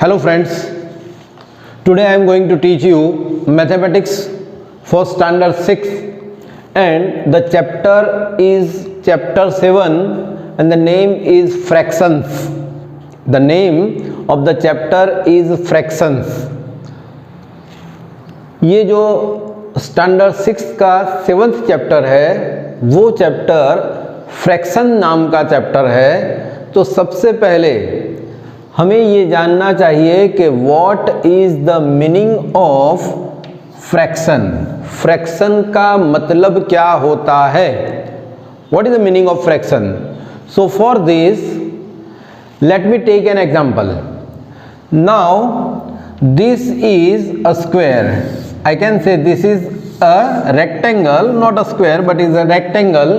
Hello friends, today I am going to teach you mathematics for standard 6 and the chapter is chapter 7 and the name is fractions. The name of the chapter is fractions. ये जो standard 6 का 7th chapter है वो chapter fraction नाम का chapter है। तो सबसे पहले हमें ये जानना चाहिए कि what is the meaning of fraction. Fraction का मतलब क्या होता है? What is the meaning of fraction? So for this let me take an example. Now this is a square. I can say this is a rectangle, not a square but is a rectangle,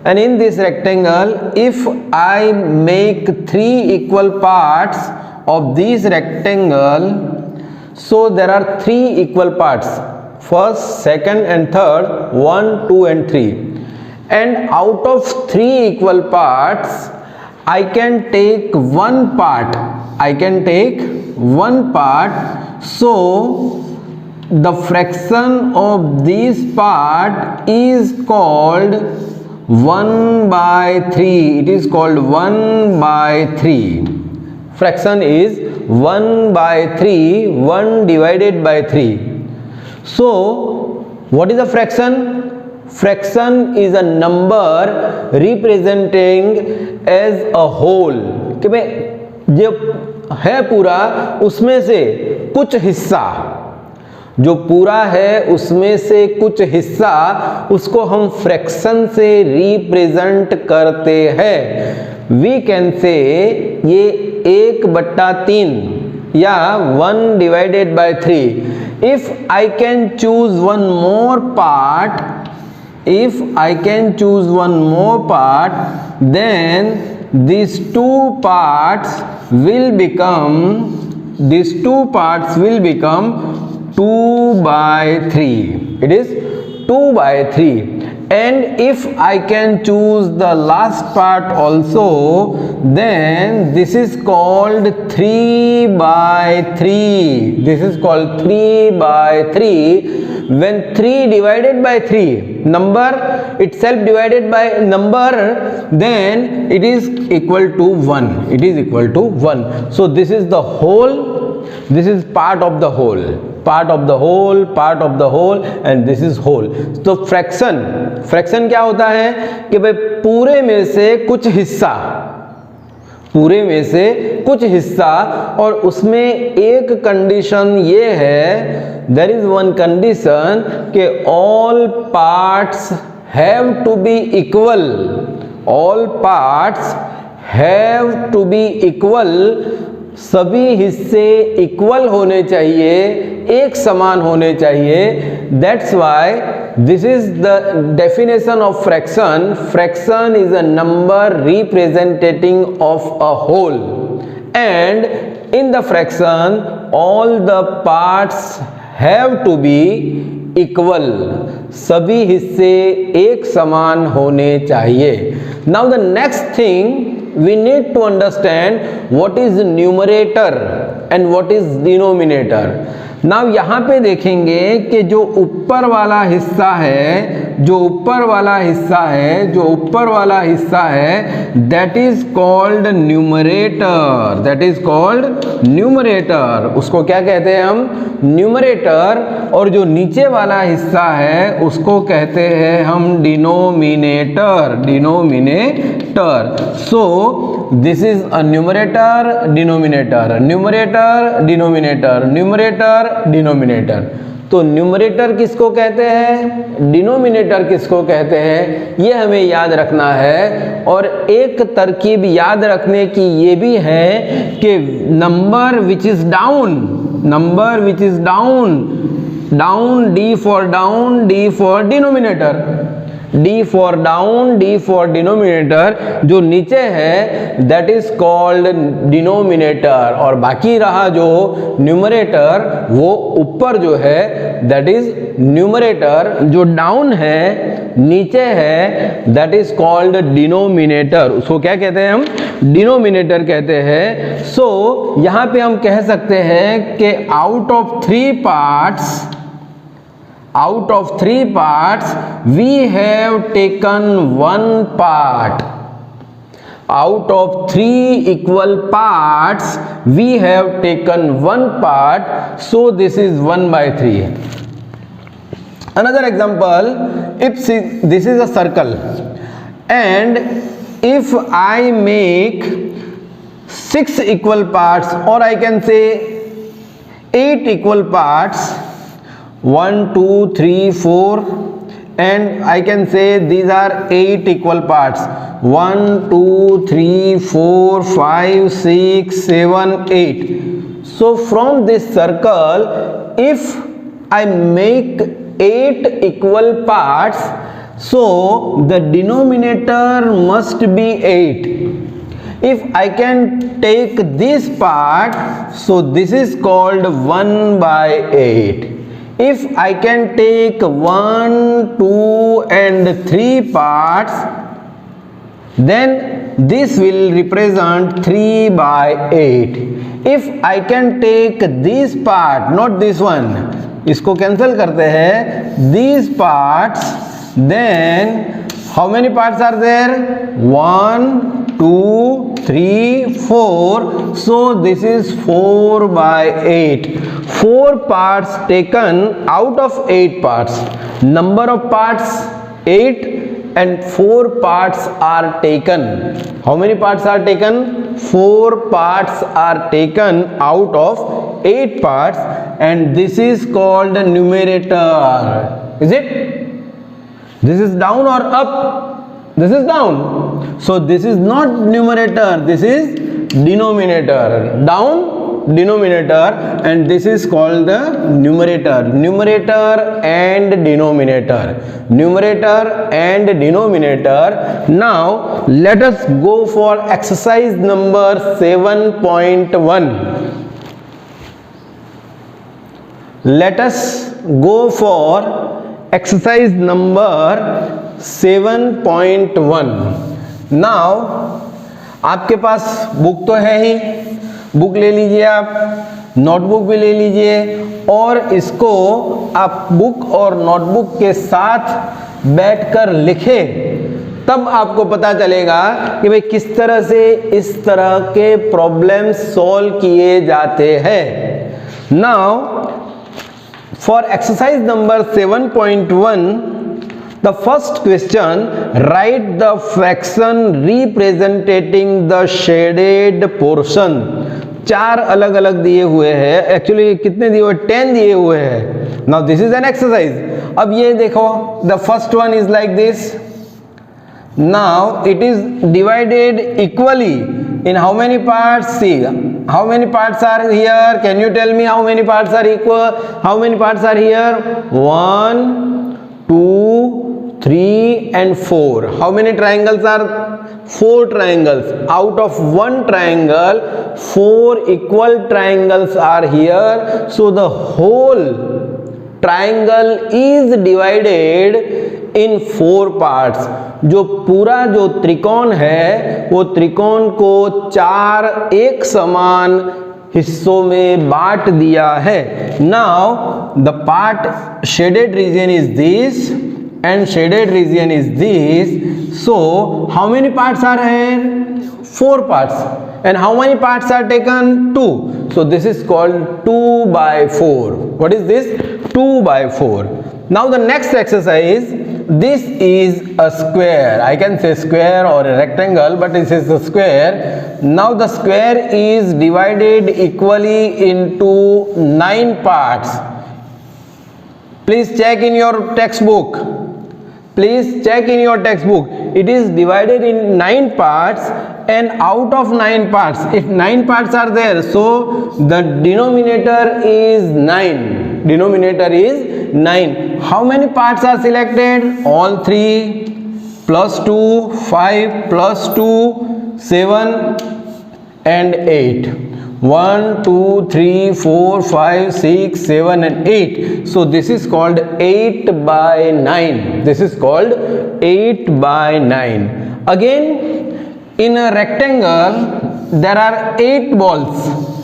and in this rectangle if I make 3 equal parts of this rectangle, so there are 3 equal parts, first, second and third, 1, 2 and 3, and out of 3 equal parts I can take one part. So the fraction of this part is called 1 by 3. It is called 1 by 3. Fraction is 1 by 3, 1 divided by 3. So what is a fraction? Fraction is a number representing as a whole. कि भाई जो है पूरा उसमें से कुछ हिस्सा, जो पूरा है उसमें से कुछ हिस्सा, उसको हम फ्रैक्शन से रिप्रेजेंट करते हैं। वी कैन से ये 1/3 या 1 divided by 3। If I can choose one more part, then these two parts will become 2 by 3. It is 2 by 3. And if I can choose the last part also, then this is called 3 by 3. This is called 3 by 3. When 3 divided by 3, number itself divided by number, then it is equal to 1. It is equal to 1. So this is the whole, this is part of the whole, and this is whole. तो fraction क्या होता है कि भाई पूरे में से कुछ हिस्सा, और उसमें एक कंडीशन ये है, देयर इज वन कंडीशन कि all parts have to be equal. All parts have to be equal. सभी हिस्से इक्वल होने चाहिए, एक समान होने चाहिए. That's why this is the definition of fraction. Fraction is a number representing of a whole, and in the fraction all the parts have to be equal. सभी हिस्से एक समान होने चाहिए. Now the next thing we need to understand what is numerator and what is denominator. Now यहाँ पे देखेंगे कि जो ऊपर वाला हिस्सा है, that is called numerator. उसको क्या कहते हैं हम? न्यूमरेटर. और जो नीचे वाला हिस्सा है उसको कहते हैं हम denominator. So this is a numerator, denominator. तो न्यूमरेटर किसको कहते हैं, डिनोमिनेटर किसको कहते हैं, ये हमें याद रखना है. और एक तरकीब याद रखने की ये भी है कि number which is down, D for down, D for denominator. D for down, D for denominator, जो नीचे है that is called denominator, और बाकी रहा जो numerator वो ऊपर जो है that is numerator, जो down है नीचे है that is called denominator, उसको क्या कहते हैं हम? denominator कहते हैं। so यहाँ पे हम कह सकते हैं कि out of three parts we have taken one part. Out of three equal parts we have taken one part, so this is 1/3. Another example, if this is a circle and if I make 6 equal parts, or I can say 8 equal parts, 1 2 3 4, and I can say these are 8 equal parts, 1 2 3 4 5 6 7 8. So from this circle, if I make 8 equal parts, so the denominator must be 8. If I can take this part, so this is called 1/8. If I can take 1 2 and 3 parts, then this will represent 3/8. If I can take this part, not this one, इसको cancel करते हैं, these parts, then how many parts are there? 1 2 3 4, so this is 4/8. 4 parts taken out of 8 parts. Number of parts 8 and 4 parts are taken. How many parts are taken? 4 parts are taken out of 8 parts, and this is called numerator. Is it? This is down or up? This is down. So this is not numerator, this is denominator. Down, denominator, and this is called the numerator. Numerator and denominator. Numerator and denominator. Now let us go for exercise number 7.1. Let us go for exercise number 7.1. Now आपके पास book तो है ही, book ले लीजिए, आप notebook भी ले लीजिए, और इसको आप बुक और नोटबुक के साथ बैठकर लिखें, तब आपको पता चलेगा कि भाई किस तरह से इस तरह के प्रॉब्लम सॉल्व किए जाते हैं। Now for exercise number 7.1, the first question, write the fraction representing the shaded portion. 4 अलग अलग दिए हुए हैं, एक्चुअली कितने दिए हुए? 10 दिए हुए हैं। Now this is an exercise. अब ये देखो, the first one is like this. Now it is divided equally in how many parts? See, how many parts are here? Can you tell me how many parts are equal? How many parts are here? 1 2 3 and 4. How many triangles are? 4 triangles. Out of one triangle, 4 equal triangles are here. So the whole triangle is divided in 4 parts. जो पूरा जो त्रिकोण है, वो त्रिकोण को 4 एक समान हिस्सों में बांट दिया है। Now the part shaded region is this and shaded region is this. So how many parts are here? 4 parts. And how many parts are taken? 2. So this is called 2/4. What is this? 2/4. Now the next exercise, this is a square. I can say square or a rectangle, but this is a square. Now the square is divided equally into 9 parts. Please check in your textbook. Please check in your textbook. It is divided in 9 parts, and out of 9 parts, if 9 parts are there, so the denominator is 9. Denominator is 9. How many parts are selected? All 3 plus 2, 5 plus 2, 7 and 8. 1, 2, 3, 4, 5, 6, 7 and 8. So this is called 8 by 9. This is called 8 by 9. Again, in a rectangle there are 8 balls.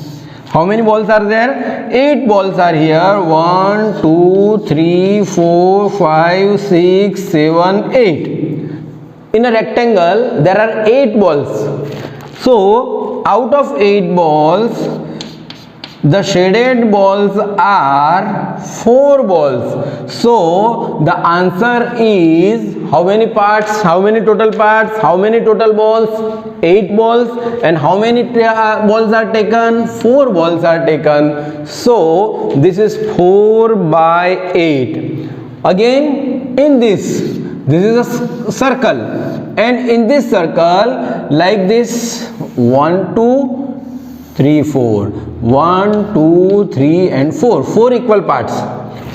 How many balls are there? 8 balls are here. 1, 2, 3, 4, 5, 6, 7, 8. In a rectangle there are 8 balls. So out of 8 balls, the shaded balls are 4 balls. So the answer is, how many parts? How many total parts? How many total balls? 8 balls. And how many balls are taken? 4 balls are taken. So this is 4 by 8. Again, in this is a circle, and in this circle, like this, 1, 2, 3, 4. 1, 2, 3 and 4. 4 equal parts.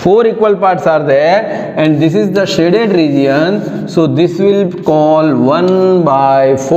4 equal parts are there, and this is the shaded region. So this will call 1 by 4.